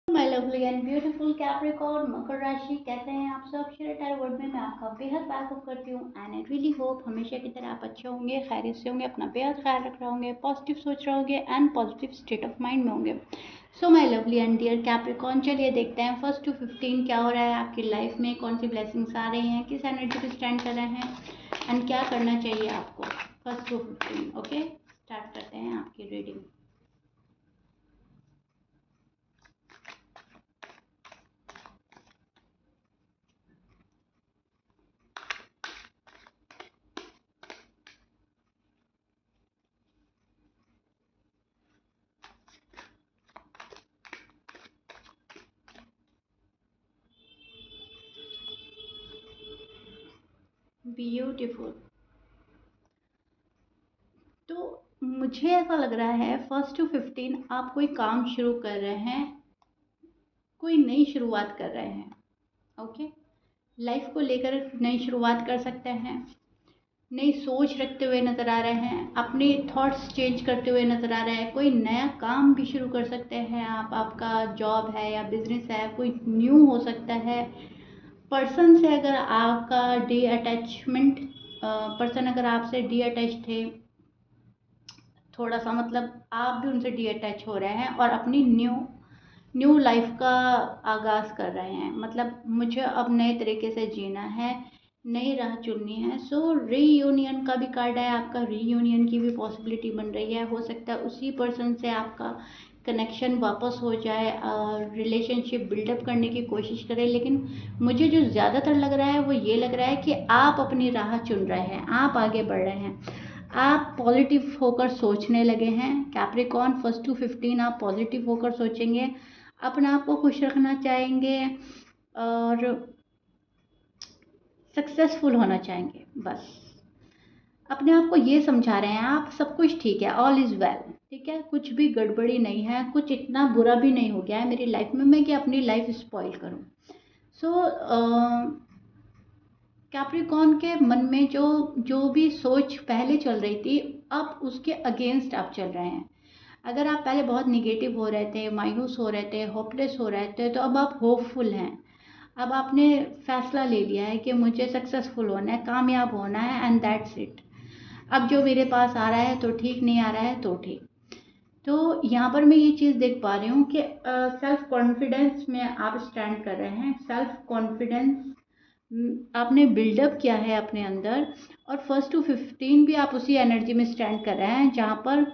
My lovely and beautiful Capricorn मकर राशि, कैसे हैं आप सब। शेयर टैरो वर्ड में मैं आपका बेहद बैकअप करती हूँ एंड आई रियली होप हमेशा की तरह आप अच्छे होंगे, खैरियत से होंगे, अपना बेहद ख्याल रख रहे होंगे, पॉजिटिव सोच रहे होंगे and positive state of mind में होंगे। So my lovely and dear Capricorn, चलिए देखते हैं 1 to 15 क्या हो रहा है आपकी लाइफ में, कौन सी ब्लेसिंग्स आ रही हैं, किस एनर्जी पे स्टैंड कर रहे हैं एंड क्या करना चाहिए आपको 1 to 15। ओके, स्टार्ट करते हैं आपकी रीडिंग। ब्यूटीफुल। तो मुझे ऐसा लग रहा है 1 to 15 आप कोई काम शुरू कर रहे हैं, कोई नई शुरुआत कर रहे हैं। ओके, लाइफ को लेकर नई शुरुआत कर सकते हैं, नई सोच रखते हुए नज़र आ रहे हैं, अपने थॉट्स चेंज करते हुए नज़र आ रहे हैं, कोई नया काम भी शुरू कर सकते हैं आप। आपका जॉब है या बिजनेस है, कोई न्यू हो सकता है। पर्सन से अगर आपका डी अटैचमेंट, पर्सन अगर आपसे डी अटैच थे थोड़ा सा, मतलब आप भी उनसे डी अटैच हो रहे हैं और अपनी न्यू न्यू लाइफ का आगाज़ कर रहे हैं। मतलब मुझे अब नए तरीके से जीना है, नई राह चुननी है। सो रीयूनियन का भी कार्ड है, आपका रीयूनियन की भी पॉसिबिलिटी बन रही है। हो सकता है उसी पर्सन से आपका कनेक्शन वापस हो जाए, रिलेशनशिप बिल्डअप करने की कोशिश करें। लेकिन मुझे जो ज़्यादातर लग रहा है वो ये लग रहा है कि आप अपनी राह चुन रहे हैं, आप आगे बढ़ रहे हैं, आप पॉजिटिव होकर सोचने लगे हैं। कैप्रिकॉर्न 1 to 15 आप पॉजिटिव होकर सोचेंगे, अपने आप को खुश रखना चाहेंगे और सक्सेसफुल होना चाहेंगे। बस अपने आप को ये समझा रहे हैं आप सब कुछ ठीक है, ऑल इज़ वेल, ठीक है, कुछ भी गड़बड़ी नहीं है, कुछ इतना बुरा भी नहीं हो गया है मेरी लाइफ में मैं कि अपनी लाइफ स्पॉइल करूं। सो कैप्रिकॉर्न के मन में जो जो भी सोच पहले चल रही थी, अब उसके अगेंस्ट आप चल रहे हैं। अगर आप पहले बहुत निगेटिव हो रहे थे, मायूस हो रहे थे, होपलेस हो रहे थे, तो अब आप होपफुल हैं। अब आपने फैसला ले लिया है कि मुझे सक्सेसफुल होना है, कामयाब होना है एंड दैट्स इट। अब जो मेरे पास आ रहा है तो ठीक, नहीं आ रहा है तो ठीक। तो यहाँ पर मैं ये चीज़ देख पा रही हूँ कि सेल्फ कॉन्फिडेंस में आप स्टैंड कर रहे हैं। सेल्फ कॉन्फिडेंस आपने बिल्डअप किया है अपने अंदर, और 1 to 15 भी आप उसी एनर्जी में स्टैंड कर रहे हैं जहाँ पर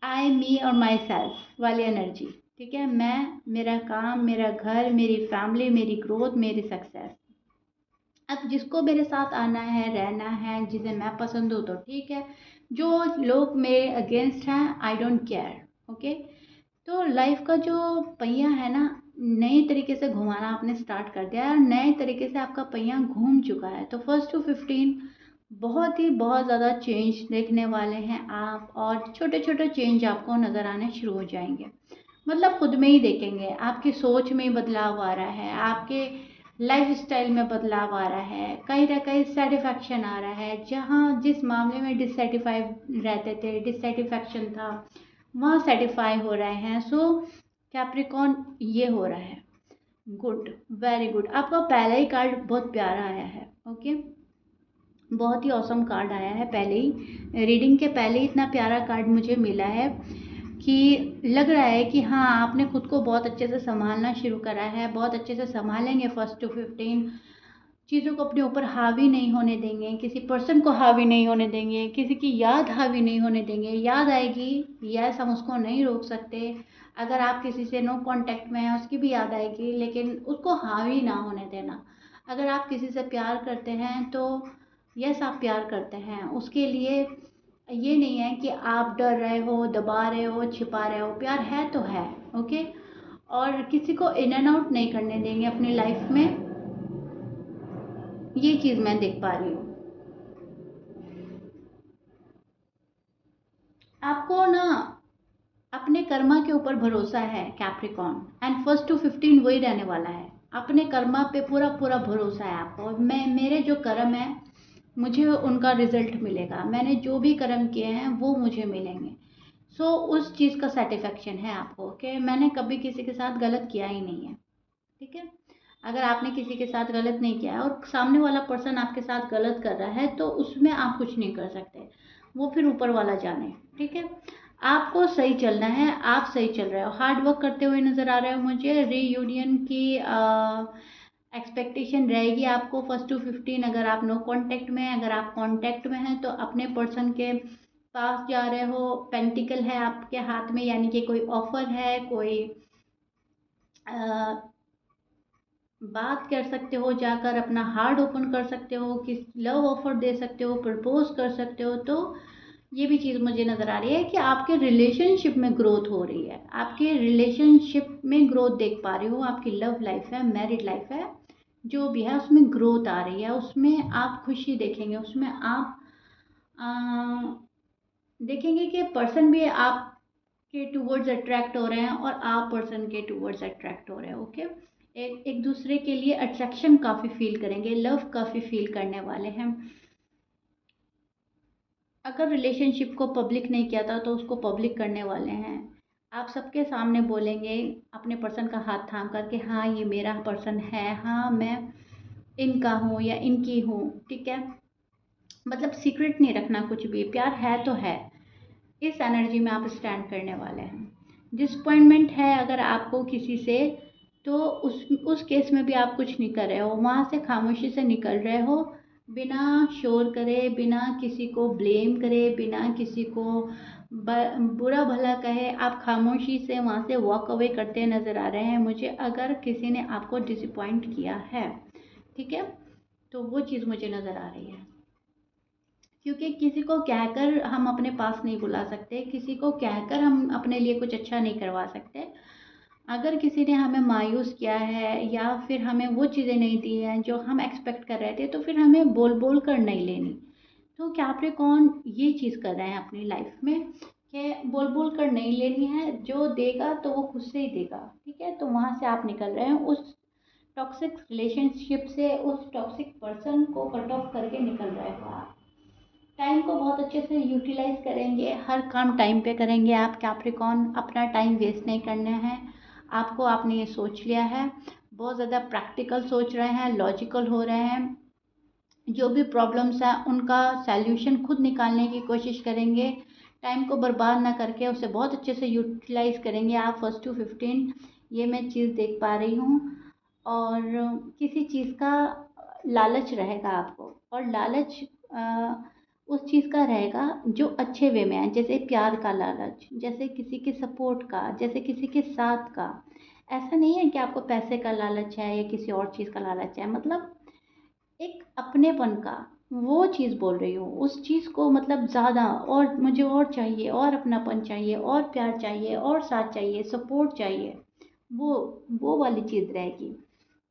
आई मी और माई सेल्फ वाली एनर्जी, ठीक है। मैं, मेरा काम, मेरा घर, मेरी फैमिली, मेरी ग्रोथ, मेरी सक्सेस। अब जिसको मेरे साथ आना है, रहना है, जिसे मैं पसंद हूँ तो ठीक है, जो लोग मेरे अगेंस्ट हैं आई डोंट केयर। ओके, तो लाइफ का जो पहिया है ना, नए तरीके से घुमाना आपने स्टार्ट कर दिया है और नए तरीके से आपका पहिया घूम चुका है। तो 1 to 15 बहुत ही बहुत ज़्यादा चेंज देखने वाले हैं आप, और छोटे छोटे चेंज आपको नज़र आने शुरू हो जाएंगे। मतलब खुद में ही देखेंगे, आपकी सोच में बदलाव आ रहा है, आपके लाइफ स्टाइल में बदलाव आ रहा है, कहीं ना कहीं सेटिस्फैक्शन आ रहा है। जहाँ जिस मामले में डिससेटिस्फाइड रहते थे, डिससेटिस्फैक्शन था, वहाँ सेटिस्फाई हो रहे हैं। सो कैप्रिकॉर्न ये हो रहा है, गुड, वेरी गुड। आपका पहला ही कार्ड बहुत प्यारा आया है। ओके, बहुत ही औसम कार्ड आया है। पहले ही रीडिंग के पहले ही इतना प्यारा कार्ड मुझे मिला है कि लग रहा है कि हाँ, आपने खुद को बहुत अच्छे से संभालना शुरू करा है, बहुत अच्छे से संभालेंगे 1 to 15। चीज़ों को अपने ऊपर हावी नहीं होने देंगे, किसी पर्सन को हावी नहीं होने देंगे, किसी की याद हावी नहीं होने देंगे। याद आएगी, यस, हम उसको नहीं रोक सकते। अगर आप किसी से नो कांटेक्ट में हैं, उसकी भी याद आएगी, लेकिन उसको हावी ना होने देना। अगर आप किसी से प्यार करते हैं तो यस, आप प्यार करते हैं, उसके लिए ये नहीं है कि आप डर रहे हो, दबा रहे हो, छिपा रहे हो। प्यार है तो है। ओके, और किसी को इन एंड आउट नहीं करने देंगे अपनी लाइफ में, ये चीज़ मैं देख पा रही हूँ। आपको ना अपने कर्मा के ऊपर भरोसा है कैप्रिकॉर्न, एंड 1 to 15 वही रहने वाला है। अपने कर्मा पे पूरा पूरा भरोसा है आपको। मैं, मेरे जो कर्म है मुझे उनका रिजल्ट मिलेगा, मैंने जो भी कर्म किए हैं वो मुझे मिलेंगे। सो उस चीज़ का सेटिस्फेक्शन है आपको कि मैंने कभी किसी के साथ गलत किया ही नहीं है। ठीक है, अगर आपने किसी के साथ गलत नहीं किया है और सामने वाला पर्सन आपके साथ गलत कर रहा है तो उसमें आप कुछ नहीं कर सकते, वो फिर ऊपर वाला जाने। ठीक है, आपको सही चलना है, आप सही चल रहे हो, हार्ड वर्क करते हुए नज़र आ रहे हो मुझे। रीयूनियन की एक्सपेक्टेशन रहेगी आपको फर्स्ट टू 15। अगर आप नो कांटेक्ट में हैं, अगर आप कांटेक्ट में हैं तो अपने पर्सन के पास जा रहे हो, पेंटिकल है आपके हाथ में, यानी कि कोई ऑफर है, कोई बात कर सकते हो, जाकर अपना हार्ट ओपन कर सकते हो, किस लव ऑफर दे सकते हो, प्रपोज कर सकते हो। तो ये भी चीज़ मुझे नज़र आ रही है कि आपके रिलेशनशिप में ग्रोथ हो रही है, आपके रिलेशनशिप में ग्रोथ देख पा रही हो। आपकी लव लाइफ है, मैरिड लाइफ है, जो भी है उसमें ग्रोथ आ रही है, उसमें आप खुशी देखेंगे, उसमें आप देखेंगे कि पर्सन भी आपके टूवर्ड्स अट्रैक्ट हो रहे हैं और आप पर्सन के टूवर्ड्स अट्रैक्ट हो रहे हैं। ओके, एक एक दूसरे के लिए अट्रैक्शन काफ़ी फील करेंगे, लव काफ़ी फील करने वाले हैं। अगर रिलेशनशिप को पब्लिक नहीं किया था तो उसको पब्लिक करने वाले हैं। आप सबके सामने बोलेंगे अपने पर्सन का हाथ थाम करके, हाँ ये मेरा पर्सन है, हाँ मैं इनका हूँ या इनकी हूँ। ठीक है, मतलब सीक्रेट नहीं रखना कुछ भी, प्यार है तो है। इस एनर्जी में आप स्टैंड करने वाले हैं। डिसअपॉइंटमेंट है अगर आपको किसी से, तो उस केस में भी आप कुछ नहीं कर रहे हो, वहाँ से खामोशी से निकल रहे हो, बिना शोर करे, बिना किसी को ब्लेम करे, बिना किसी को बुरा भला कहे, आप खामोशी से वहाँ से वॉक अवे करते नज़र आ रहे हैं मुझे, अगर किसी ने आपको डिसअपॉइंट किया है। ठीक है, तो वो चीज़ मुझे नज़र आ रही है, क्योंकि किसी को कहकर हम अपने पास नहीं बुला सकते, किसी को कहकर हम अपने लिए कुछ अच्छा नहीं करवा सकते। अगर किसी ने हमें मायूस किया है या फिर हमें वो चीज़ें नहीं दी हैं जो हम एक्सपेक्ट कर रहे थे, तो फिर हमें बोल बोल कर नहीं लेनी। तो कैप्रिकॉर्न ये चीज़ कर रहे हैं अपनी लाइफ में कि बोल बोल कर नहीं लेनी है, जो देगा तो वो खुद से ही देगा। ठीक है, तो वहाँ से आप निकल रहे हैं, उस टॉक्सिक रिलेशनशिप से, उस टॉक्सिक पर्सन को कट ऑफ करके निकल रहे हो आप। टाइम को बहुत अच्छे से यूटिलाइज करेंगे, हर काम टाइम पे करेंगे आप कैप्रिकॉर्न, अपना टाइम वेस्ट नहीं करना है आपको। आपने ये सोच लिया है, बहुत ज़्यादा प्रैक्टिकल सोच रहे हैं, लॉजिकल हो रहे हैं, जो भी प्रॉब्लम्स हैं उनका सैल्यूशन खुद निकालने की कोशिश करेंगे, टाइम को बर्बाद ना करके उसे बहुत अच्छे से यूटिलाइज करेंगे आप फर्स्ट टू 15। ये मैं चीज़ देख पा रही हूँ। और किसी चीज़ का लालच रहेगा आपको, और लालच उस चीज़ का रहेगा जो अच्छे वे में है, जैसे प्यार का लालच, जैसे किसी के सपोर्ट का, जैसे किसी के साथ का। ऐसा नहीं है कि आपको पैसे का लालच है या किसी और चीज़ का लालच है, मतलब एक अपनेपन का, वो चीज़ बोल रही हूँ, उस चीज़ को मतलब ज़्यादा, और मुझे और चाहिए, और अपनापन चाहिए, और प्यार चाहिए, और साथ चाहिए, सपोर्ट चाहिए, वो वो वाली चीज़ रहेगी,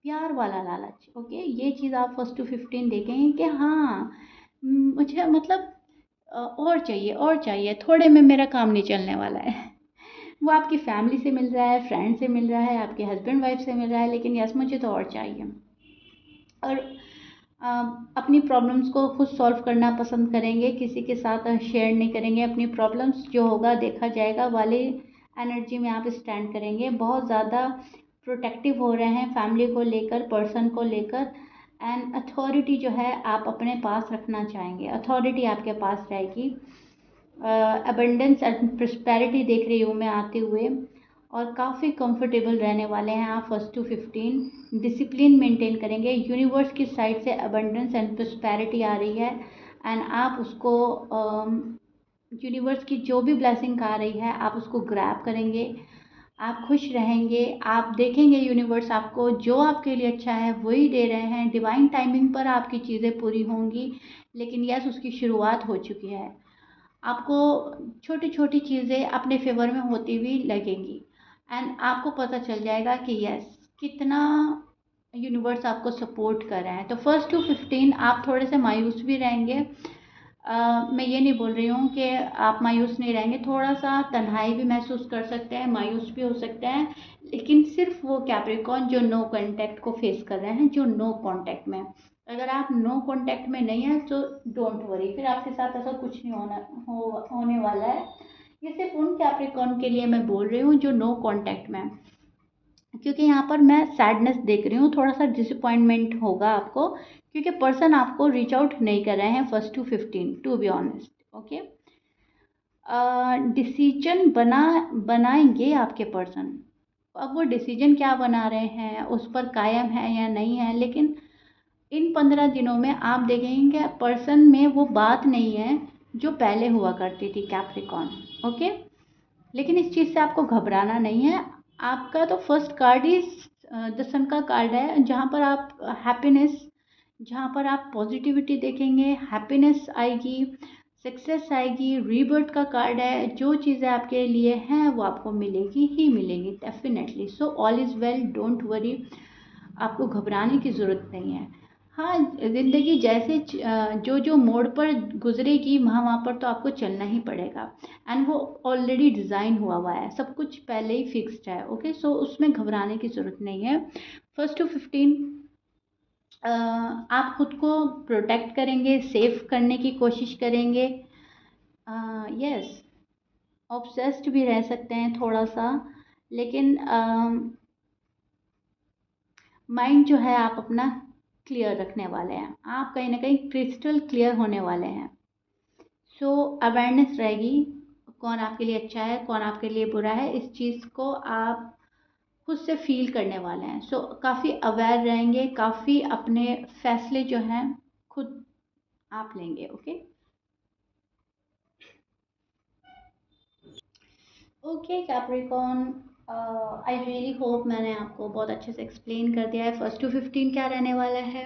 प्यार वाला लालच। ओके, ये चीज़ आप फर्स्ट टू 15 देखेंगे कि हाँ मुझे मतलब और चाहिए, और चाहिए, थोड़े में मेरा काम नहीं चलने वाला है। वो आपकी फैमिली से मिल रहा है, फ्रेंड से मिल रहा है, आपके हस्बैंड वाइफ से मिल रहा है, लेकिन यस मुझे तो और चाहिए। और अ, अपनी प्रॉब्लम्स को खुद सॉल्व करना पसंद करेंगे, किसी के साथ शेयर नहीं करेंगे अपनी प्रॉब्लम्स, जो होगा देखा जाएगा वाली एनर्जी में आप स्टैंड करेंगे। बहुत ज़्यादा प्रोटेक्टिव हो रहे हैं फैमिली को लेकर, पर्सन को लेकर, एंड अथॉरिटी जो है आप अपने पास रखना चाहेंगे, अथॉरिटी आपके पास रहेगी। अबंडेंस एंड प्रॉस्पेरिटी देख रही हूँ मैं आते हुए, और काफ़ी कंफर्टेबल रहने वाले हैं आप फर्स्ट टू 15। डिसिप्लिन मेंटेन करेंगे, यूनिवर्स की साइड से अबंडेंस एंड प्रॉस्पेरिटी आ रही है, एंड आप उसको यूनिवर्स की जो भी ब्लेसिंग आ रही है आप उसको ग्रैब करेंगे, आप खुश रहेंगे, आप देखेंगे यूनिवर्स आपको जो आपके लिए अच्छा है वही दे रहे हैं, डिवाइन टाइमिंग पर आपकी चीज़ें पूरी होंगी, लेकिन यस उसकी शुरुआत हो चुकी है। आपको छोटी छोटी चीज़ें अपने फेवर में होती हुई लगेंगी, एंड आपको पता चल जाएगा कि यस कितना यूनिवर्स आपको सपोर्ट कर रहा है। तो फर्स्ट टू 15 आप थोड़े से मायूस भी रहेंगे। मैं ये नहीं बोल रही हूँ कि आप मायूस नहीं रहेंगे, थोड़ा सा तन्हाई भी महसूस कर सकते हैं, मायूस भी हो सकते हैं, लेकिन सिर्फ वो कैप्रिकॉर्न जो नो कांटेक्ट को फेस कर रहे हैं, जो नो कांटेक्ट में। अगर आप नो कांटेक्ट में नहीं है तो डोंट वरी, फिर आपके साथ ऐसा कुछ नहीं होने वाला है। ये सिर्फ उन कैप्रिकॉर्न के लिए मैं बोल रही हूँ जो नो कांटेक्ट में है, क्योंकि यहाँ पर मैं सैडनेस देख रही हूँ, थोड़ा सा डिसअपॉइंटमेंट होगा आपको, क्योंकि पर्सन आपको रीच आउट नहीं कर रहे हैं 1 to 15 to be honest. Okay, decision बनाएंगे आपके पर्सन। अब वो डिसीजन क्या बना रहे हैं उस पर कायम है या नहीं है, लेकिन इन 15 दिनों में आप देखेंगे पर्सन में वो बात नहीं है जो पहले हुआ करती थी कैप्रिकॉर्न। ओके, लेकिन इस चीज़ से आपको घबराना नहीं है। आपका तो फर्स्ट कार्ड ही द सन का कार्ड है, जहाँ पर आप हैप्पीनेस, जहाँ पर आप पॉजिटिविटी देखेंगे, हैप्पीनेस आएगी, सक्सेस आएगी, रीबर्थ का कार्ड है। जो चीज़ें आपके लिए हैं वो आपको मिलेगी ही मिलेगी definitely. So all is well, don't worry, आपको घबराने की ज़रूरत नहीं है। हाँ, ज़िंदगी जैसे जो जो मोड़ पर गुजरेगी वहाँ पर तो आपको चलना ही पड़ेगा, एंड वो ऑलरेडी डिज़ाइन हुआ है, सब कुछ पहले ही फिक्स्ड है। ओके, सो उसमें घबराने की ज़रूरत नहीं है। 1 to 15 आप खुद को प्रोटेक्ट करेंगे, सेफ करने की कोशिश करेंगे। यस, ऑब्सेस्ड भी रह सकते हैं थोड़ा सा, लेकिन माइंड जो है आप अपना क्लियर रखने वाले हैं, आप कहीं ना कहीं क्रिस्टल क्लियर होने वाले हैं। सो अवेयरनेस रहेगी, कौन आपके लिए अच्छा है, कौन आपके लिए बुरा है, इस चीज़ को आप खुद से फील करने वाले हैं। सो काफ़ी अवेयर रहेंगे, काफ़ी अपने फैसले जो हैं खुद आप लेंगे। Okay, okay Capricorn, I really hope मैंने आपको बहुत अच्छे से एक्सप्लेन कर दिया है 1 to 15 क्या रहने वाला है।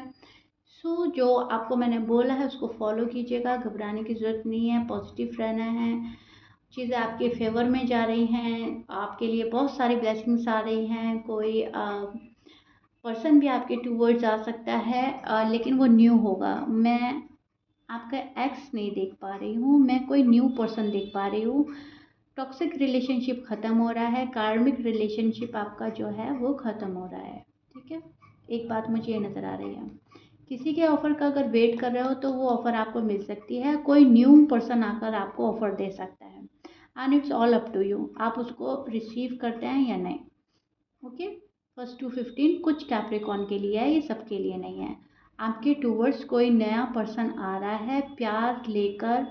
सो जो आपको मैंने बोला है उसको फॉलो कीजिएगा, घबराने की ज़रूरत नहीं है, पॉजिटिव रहना है, चीज़ें आपके फेवर में जा रही हैं, आपके लिए बहुत सारी ब्लेसिंग्स आ रही हैं। कोई पर्सन भी आपके टूवर्ड्स आ सकता है, लेकिन वो न्यू होगा। मैं आपका एक्स नहीं देख पा रही हूँ, मैं कोई न्यू पर्सन देख पा रही हूँ। टॉक्सिक रिलेशनशिप ख़त्म हो रहा है, कार्मिक रिलेशनशिप आपका जो है वो ख़त्म हो रहा है। ठीक है, एक बात मुझे ये नज़र आ रही है, किसी के ऑफ़र का अगर वेट कर रहे हो तो वो ऑफ़र आपको मिल सकती है, कोई न्यू पर्सन आकर आपको ऑफ़र दे सकता है, and it's all up to you, आप उसको रिसीव करते हैं या नहीं। ओके, 1 to 15 कुछ कैप्रिकॉर्न के लिए है, ये सबके लिए नहीं है। आपके टूवर्ड्स कोई नया पर्सन आ रहा है प्यार लेकर,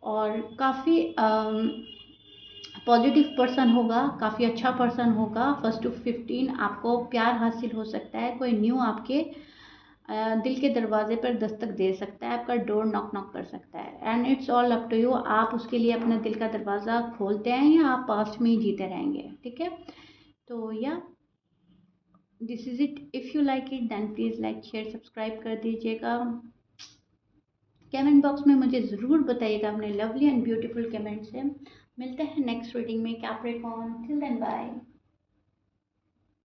और काफ़ी पॉजिटिव पर्सन होगा, काफ़ी अच्छा पर्सन होगा। 1 to 15 आपको प्यार हासिल हो सकता है, कोई न्यू आपके दिल के दरवाजे पर दस्तक दे सकता है, आपका डोर नॉक नॉक कर सकता है, and it's all up to you, आप उसके लिए अपना दिल का दरवाज़ा खोलते हैं या आप पास्ट में ही जीते रहेंगे। ठीक है, तो या this is it. If you like it then please like share subscribe कर दीजिएगा। कमेंट बॉक्स में मुझे ज़रूर बताइएगा अपने लवली एंड ब्यूटीफुल कमेंट से। मिलते हैं नेक्स्ट रीडिंग में कैप्रिकॉर्न, टिल देन बाय।